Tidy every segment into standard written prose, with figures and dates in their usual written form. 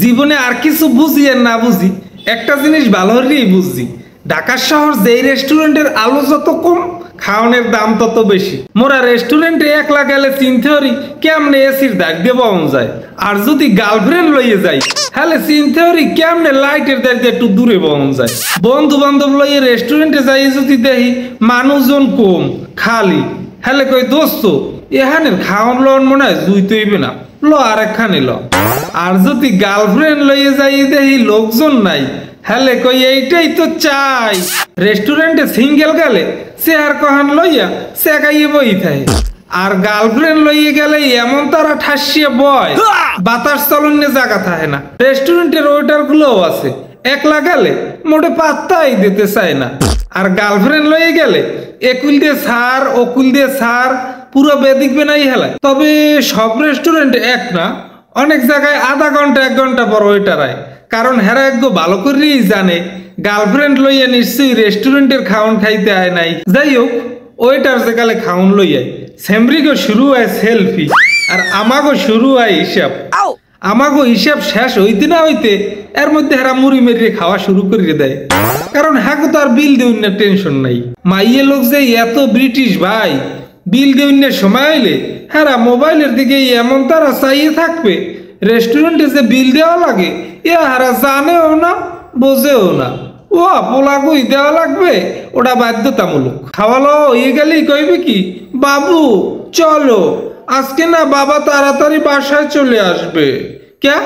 জীবনে আর কিছু বুঝি আর না বুঝি একটা জিনিস ভালো হলেই বুঝছি, ঢাকা শহর যেই রেস্টুরেন্টের আলো যত কম খাওয়ানোর দাম তত বেশি। মোরা রেস্টুরেন্টে একলা গেলে চিনতে পারি কেমনে এসির দাগ দিয়ে পাওয়া যায়, আর যদি গার্লফ্রেন্ড লইয়ে যাই হলে চিনতে পারি কেমনে লাইটের দাগ দিয়ে একটু দূরে পাওয়া যায়। বন্ধু বান্ধব লইয়ে রেস্টুরেন্টে যাই যদি দেখি মানুষজন কম খালি, হলে কই দোস্ত এখানের খাওয়ান লন মনে হয় জুই তৈবে না, ল আর একখানে ল। আর যদি গার্লফ্রেন্ড লইয়ে যাই দেখি লোকজন নাই, হলে কই এইটাই তো চাই। রেস্টুরেন্টে সিঙ্গেল গেলে চেয়ার কহান লইয়া চেকাইয়ে বই থাকে, আর গার্লফ্রেন্ড লইয়ে গেলে এমন তারা ঠাসিয়ে বয় বাতাস চলনে জায়গা থাকে না। রেস্টুরেন্টের ওয়েটার গুলোও আছে, একলা গেলে মোটে পাত্তাই দিতে চায় না, আর গার্লফ্রেন্ড লইয়ে গেলে একুল দিয়ে ছাড় ওকুল দিয়ে ছাড় পুরো বেদিক বেনাই হেলায়। তবে সব রেস্টুরেন্টে এক না, অনেক জায়গায় আধা ঘন্টা 1 ঘন্টা পর ওয়েটার আয়, কারণ হেরা একদম ভালো করেই জানে গার্লফ্রেন্ড লইয়া নিশ্চয়ই রেস্টুরেন্টের খাওন খাইতে আয় নাই। যাই হোক, ওয়েটার যেকালে খাওন লইয়া সেমরিগো শুরু হয় সেলফি, আর আমাগো শুরু হয় হিসাব। আমাগো হিসাব শেষ হইতে না হইতে এর মধ্যে হেরা মুড়ি মেরিয়ে খাওয়া শুরু করে দেয়, কারণ হ্যাঁ তো আর বিল দেউন না টেনশন নাই। মাইয়ে লোক যে এত ব্রিটিশ ভাই, বিল দেউনের সময় হইলে হ্যাঁ মোবাইলের দিকে এমন তারা চাইয়ে থাকবে রেস্টুরেন্টে যে বিল দেওয়া লাগে এ হারা জানেও না বোঝেও না। ও পোলাগুই দেওয়া লাগবে, ওটা বাধ্যতামূলক। খাওয়ালো হয়ে গেলেই কইবে কি বাবু চলো আজকে না বাবা তাড়াতাড়ি বাসায় চলে আসবে। ক্যা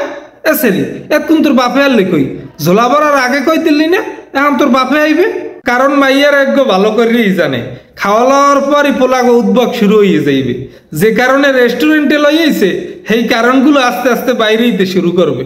এসেরি এখন তোর বাপে আনলে কই ঝোলা বড়ার আগে কই দিলি না, এখন তোর বাপে আইবে। কারণ মাইয়ার এক ভালো করেই জানে খাওয়া লওয়ার পরই পোলাগো উদ্ভব শুরু হয়ে যাইবে, যে কারণে রেস্টুরেন্টে লইয়েছে সেই কারণগুলো আস্তে আস্তে বাইরে হইতে শুরু করবে।